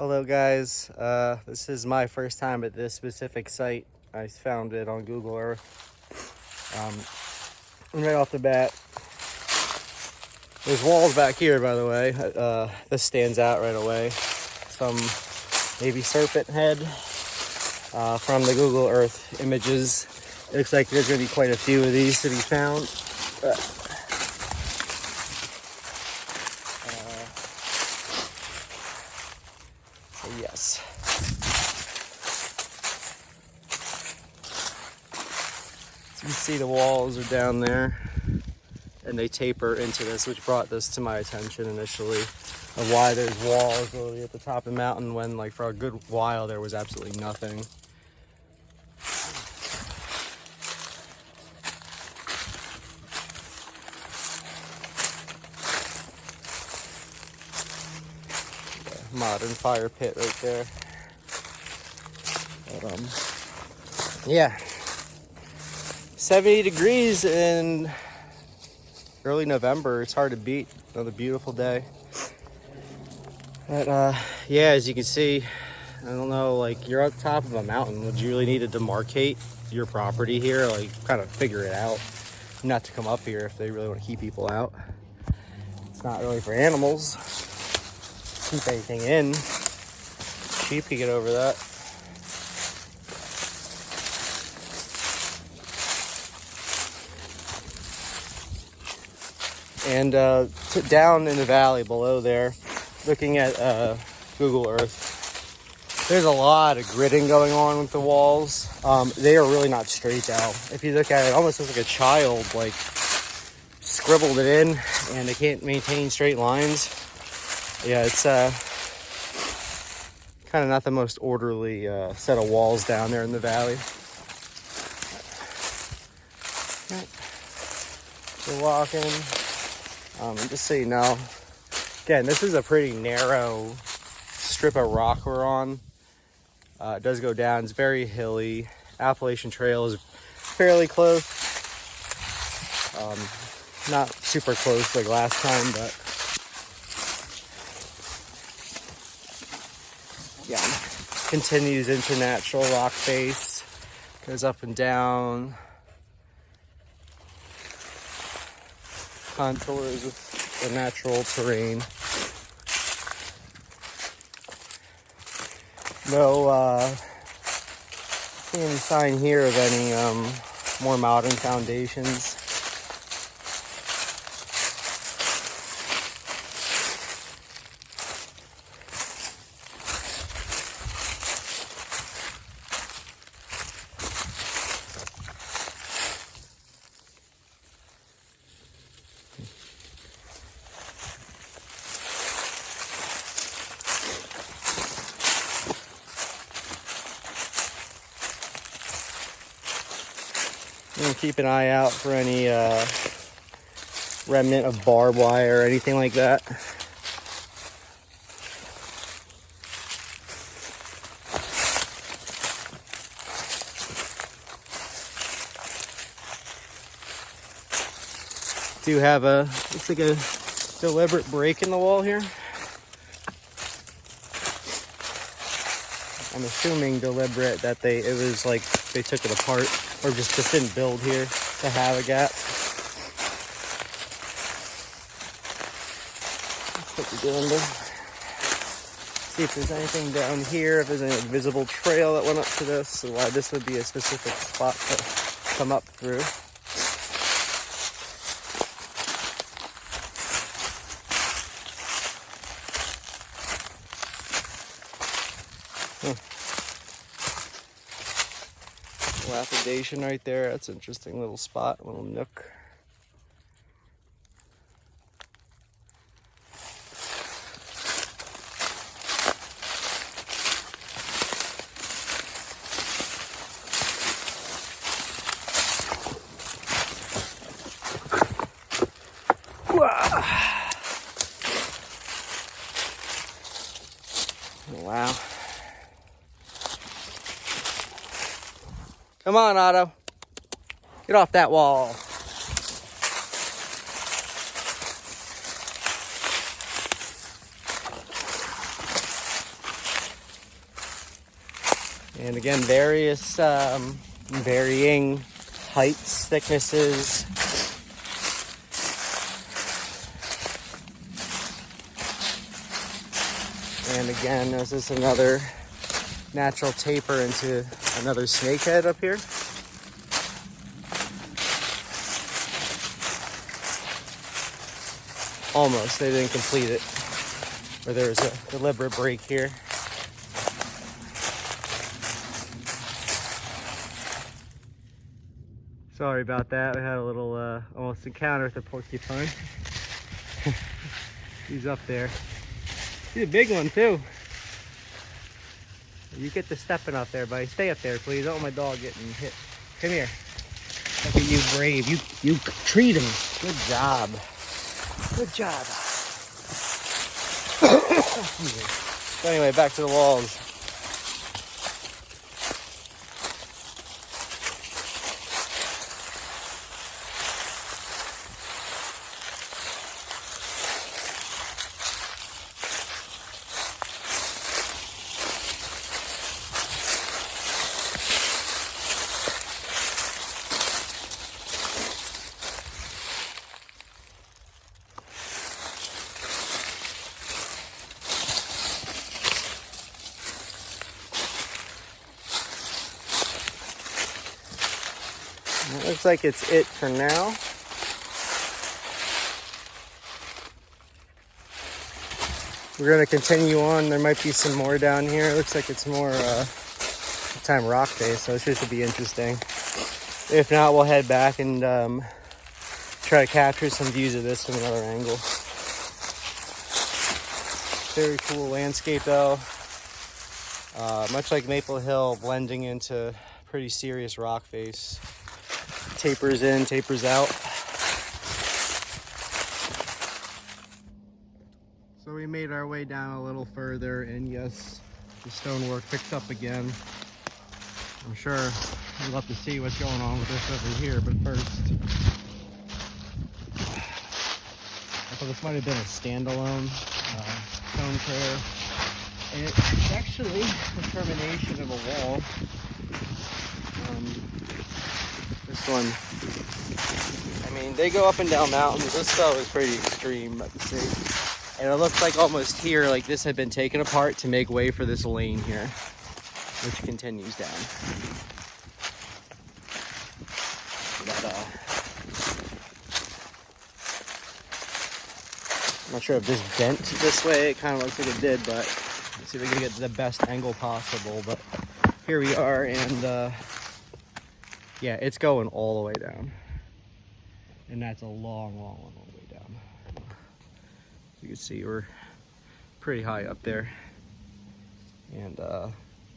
Hello guys, this is my first time at this specific site. I found it on Google Earth. And right off the bat, there's walls back here, by the way. This stands out right away. Some maybe serpent head from the Google Earth images. It looks like there's going to be quite a few of these to be found. So yes. So you can see the walls are down there and they taper into this, which brought this to my attention initially, of why there's walls literally at the top of the mountain when, like, for a good while there was absolutely nothing. Modern fire pit right there. But, yeah, 70 degrees in early November. It's hard to beat. Another beautiful day. But yeah, as you can see, I don't know, like, you're up top of a mountain. Would you really need to demarcate your property here? Like, kind of figure it out. Not to come up here if they really want to keep people out. It's not really for animals. Keep anything in. Sheep can get over that. And down in the valley below there, looking at Google Earth, there's a lot of gridding going on with the walls. They are really not straight though. If you look at it, it almost looks like a child like scribbled it in, and they can't maintain straight lines. Yeah, it's kind of not the most orderly set of walls down there in the valley. We're walking. Just so you know, again, this is a pretty narrow strip of rock we're on. It does go down. It's very hilly. Appalachian Trail is fairly close. Not super close like last time, but yeah, continues into natural rock face, goes up and down, contours of the natural terrain. No see any sign here of any more modern foundations. And keep an eye out for any remnant of barbed wire or anything like that. Do have a, looks like a deliberate break in the wall here. I'm assuming deliberate, that it was like they took it apart or just didn't build here to have a gap. Let's put the window. See if there's anything down here, if there's any visible trail that went up to this, so why this would be a specific spot to come up through. Lapidation right there. That's an interesting little spot, little nook. Wow. Come on, Otto. Get off that wall. And again, various varying heights, thicknesses. And again, this is another natural taper into another snakehead up here. Almost, they didn't complete it. Or there was a deliberate break here. Sorry about that. We had a little almost encounter with a porcupine. He's up there. He's a big one too. You get to stepping up there, buddy. Stay up there, please. I don't want my dog getting hit. Come here. Look at you, brave. You treat him. Good job. Good job. So anyway, back to the walls. It looks like it's it for now. We're going to continue on. There might be some more down here. It looks like it's more time rock face, so it should be interesting. If not, we'll head back and try to capture some views of this from another angle. Very cool landscape though. Much like Maple Hill, blending into pretty serious rock face. Tapers in, tapers out. So we made our way down a little further, and yes, the stonework picks up again. I'm sure we'd love to see what's going on with this over here, but first, I thought this might have been a standalone stone prayer. And it's actually the termination of a wall. This one, I mean, they go up and down mountains. This stuff is pretty extreme, I have to say. And it looks like almost here, like this had been taken apart to make way for this lane here, which continues down. But, I'm not sure if this bent this way. It kind of looks like it did, but let's see if we can get the best angle possible. But here we are, and yeah, it's going all the way down. And that's a long, long, long, long way down. As you can see, we're pretty high up there. And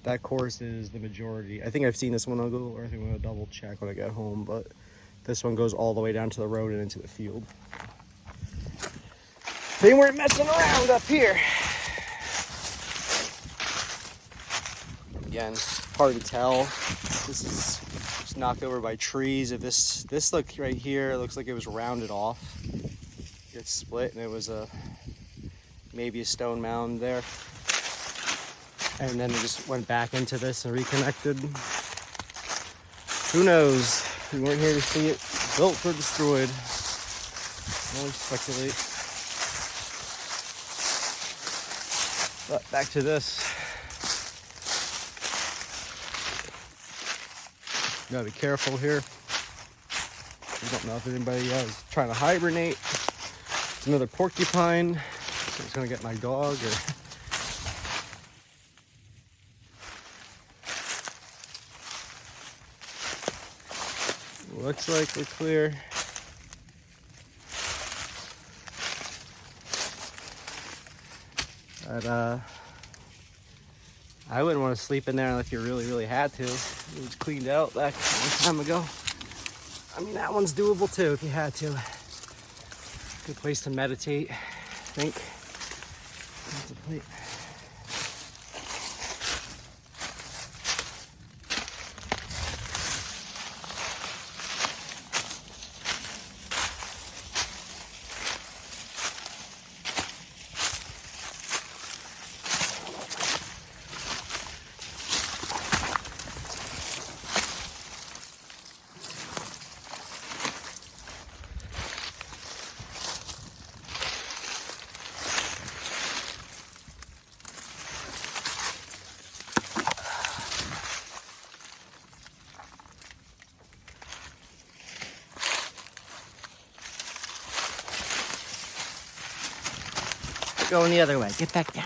that course is the majority. I think I've seen this one on Google Earth. I'm going to double check when I get home. But this one goes all the way down to the road and into the field. They weren't messing around up here. Again, hard to tell. This is just knocked over by trees. If this look right here, it looks like it was rounded off. It's split, and it was maybe a stone mound there. And then it just went back into this and reconnected. Who knows? We weren't here to see it built or destroyed. Only speculate. But back to this. Gotta be careful here. I don't know if anybody is trying to hibernate. It's another porcupine. So it's gonna get my dog or. Looks like we're clear. But I wouldn't want to sleep in there unless you really, really had to. It was cleaned out back a long time ago. I mean, that one's doable too if you had to. Good place to meditate, I think. Contemplate. Going the other way. Get back down.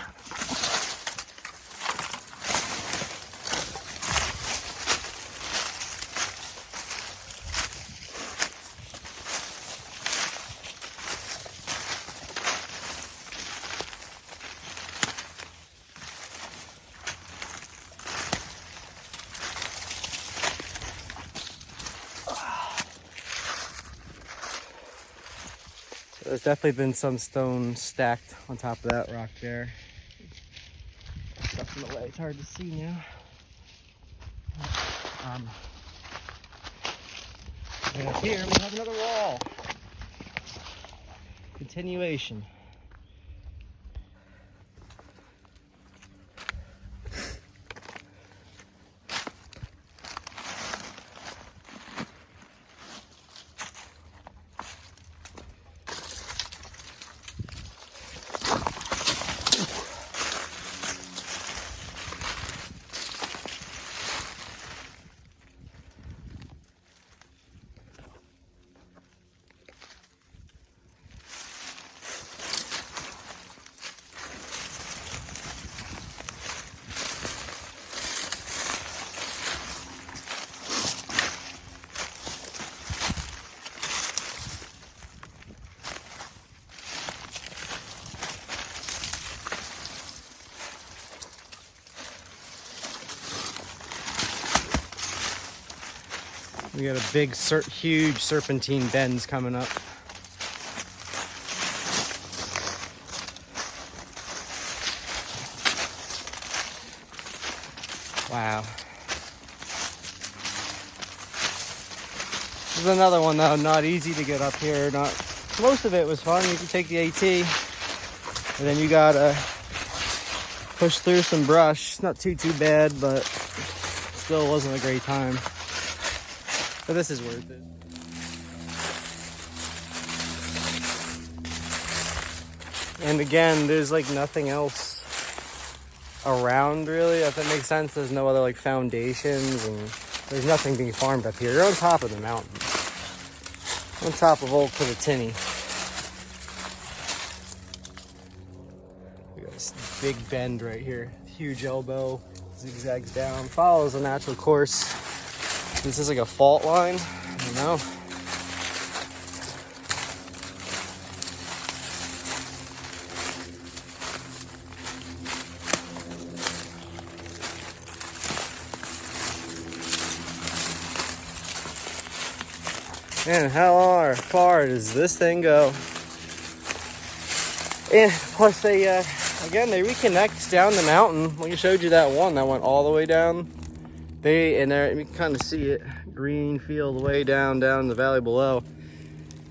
There's definitely been some stone stacked on top of that rock there. Stuff in the way, it's hard to see now. And up here we have another wall. Continuation. We got a big, huge serpentine bends coming up. Wow. This is another one though, not easy to get up here. Most of it was fun. You can take the AT, and then you gotta push through some brush. It's not too bad, but still wasn't a great time. But this is worth it. And again, there's like nothing else around really, if that makes sense. There's no other like foundations, and there's nothing being farmed up here. You're on top of the mountain. On top of old Kittatinny. We got this big bend right here. Huge elbow, zigzags down, follows a natural course. This is like a fault line, I don't know. And how far does this thing go? And plus again, they reconnect down the mountain. Like I showed you that one that went all the way down. And there, you can kind of see it, green field way down the valley below.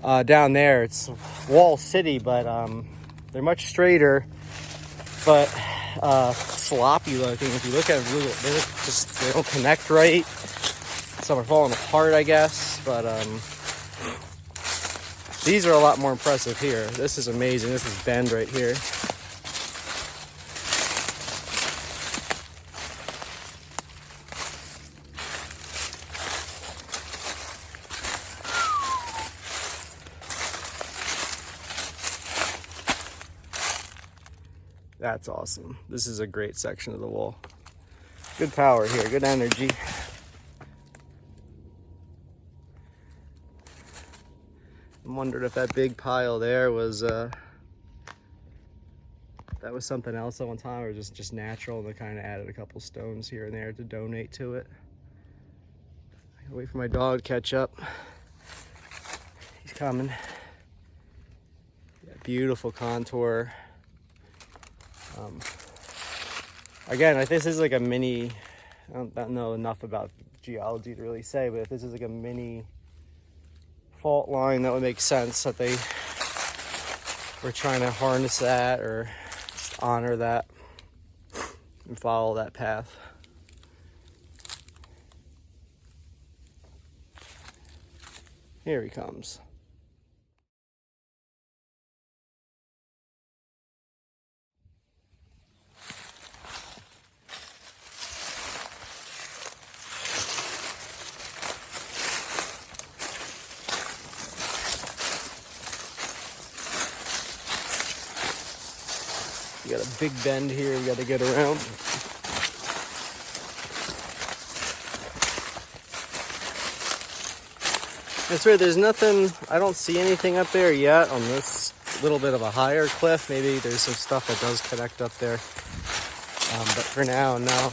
Down there, it's wall city, but they're much straighter, but sloppy looking. If you look at them, they don't connect right. Some are falling apart, I guess, but these are a lot more impressive here. This is amazing. This is bend right here. That's awesome. This is a great section of the wall. Good power here, good energy. I'm wondering if that big pile there was that was something else at one time, or just natural, and they kind of added a couple stones here and there to donate to it. I gotta wait for my dog to catch up. He's coming. Yeah, beautiful contour. Again, if this is like a mini, I don't know enough about geology to really say, but if this is like a mini fault line, that would make sense that they were trying to harness that or just honor that and follow that path. Here he comes. We got a big bend here we got to get around. That's right, there's nothing, I don't see anything up there yet on this little bit of a higher cliff. Maybe there's some stuff that does connect up there. But for now, no.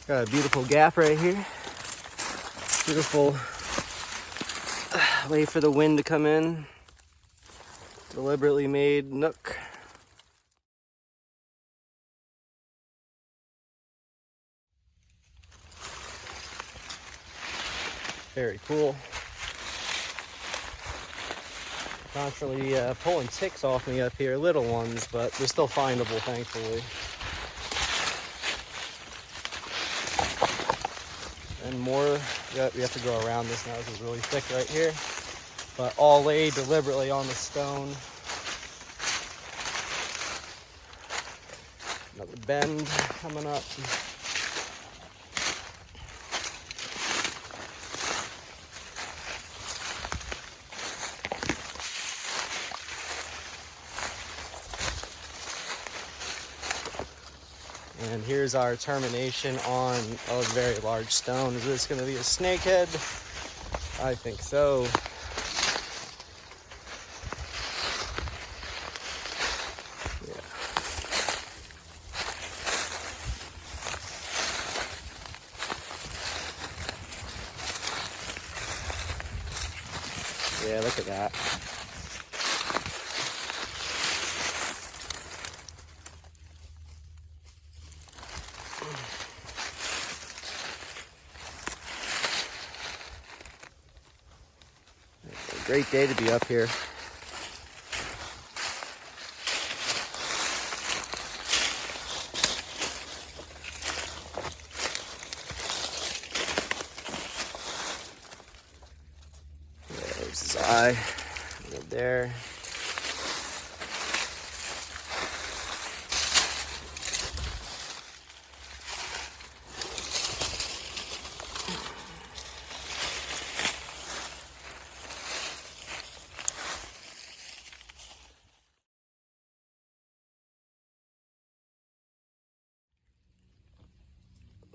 Got a beautiful gap right here. Beautiful way for the wind to come in. Deliberately made nook. Very cool. Constantly pulling ticks off me up here, little ones, but they're still findable, thankfully. And more, we have to go around this now. This is really thick right here, but all laid deliberately on the stone. Another bend coming up. And here's our termination on a very large stone. Is this going to be a snakehead? I think so. Yeah. Yeah, look at that. Great day to be up here. There's his eye right there.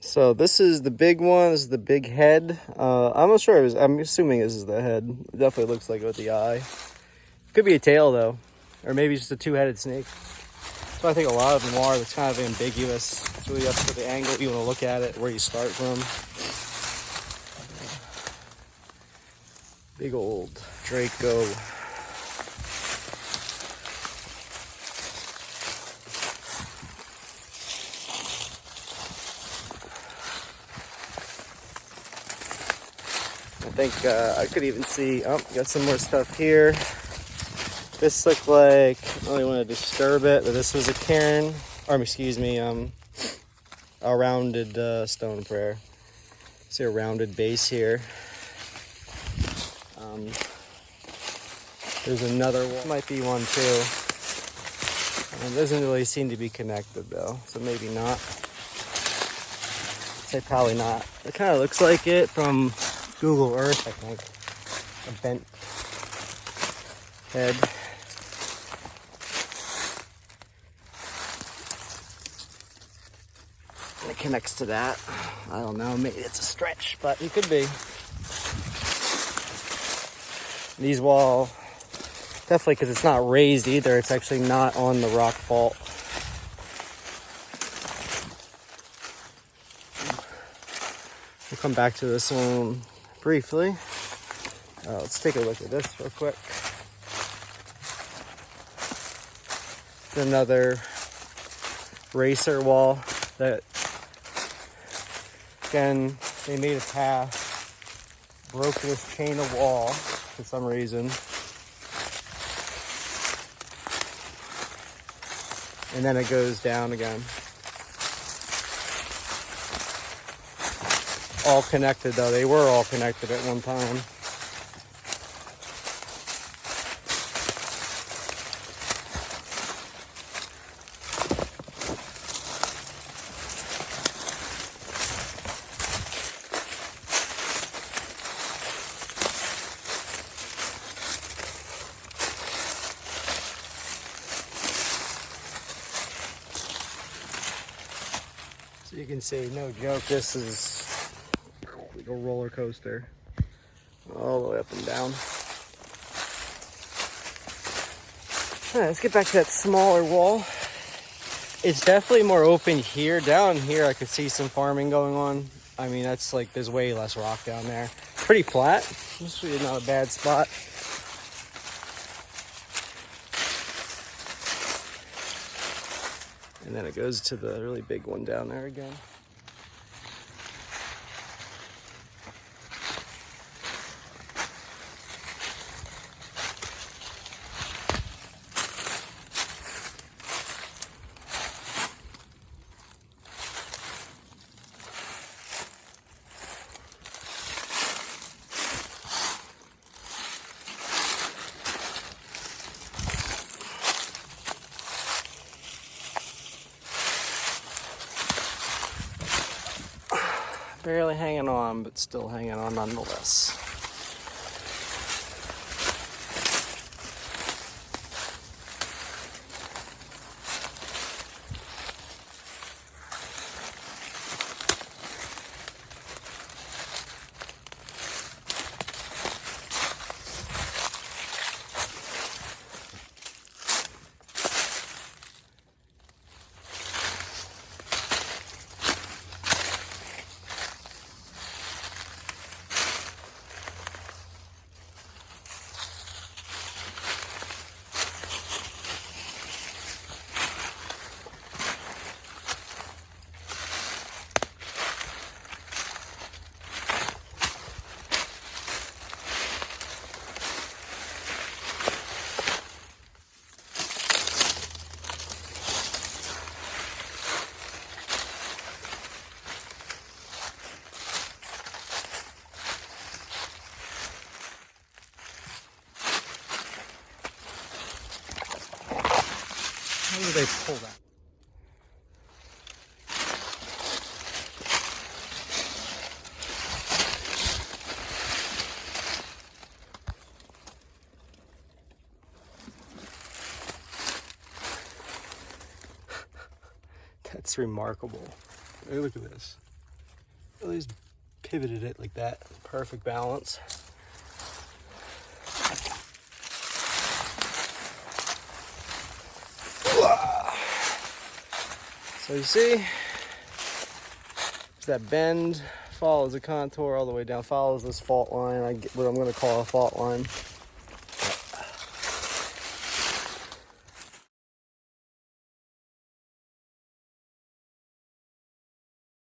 So this is the big one. This is the big head. I'm not sure. I'm assuming this is the head. It definitely looks like it with the eye. Could be a tail though, or maybe just a two-headed snake. So I think a lot of them are. It's kind of ambiguous. It's really up to the angle you want to look at it, where you start from. Big old Draco. I think I could even see, got some more stuff here. This looked like, I don't really want to disturb it, but this was a cairn, or excuse me, a rounded stone prayer. See a rounded base here. There's another one, might be one too. It doesn't really seem to be connected though, so maybe not. I'd say probably not. It kind of looks like it from Google Earth, I think. A bent head. And it connects to that. I don't know, maybe it's a stretch, but it could be. These wall, definitely because it's not raised either, it's actually not on the rock fault. We'll come back to this one briefly. Let's take a look at this real quick. Another racer wall that, again, they made a path, broke this chain of wall for some reason, and then it goes down again. All connected though, they were all connected at one time. you can see, no joke, this is like a roller coaster. All the way up and down. All right, let's get back to that smaller wall. It's definitely more open here. Down here, I could see some farming going on. I mean, that's like, there's way less rock down there. Pretty flat. This is not a bad spot. And then it goes to the really big one down there again. Barely hanging on, but still hanging on nonetheless. How do they pull that? That's remarkable. Hey, look at this. Really just pivoted it like that. Perfect balance. So you see, there's that bend, follows the contour all the way down, follows this fault line, what I'm going to call a fault line.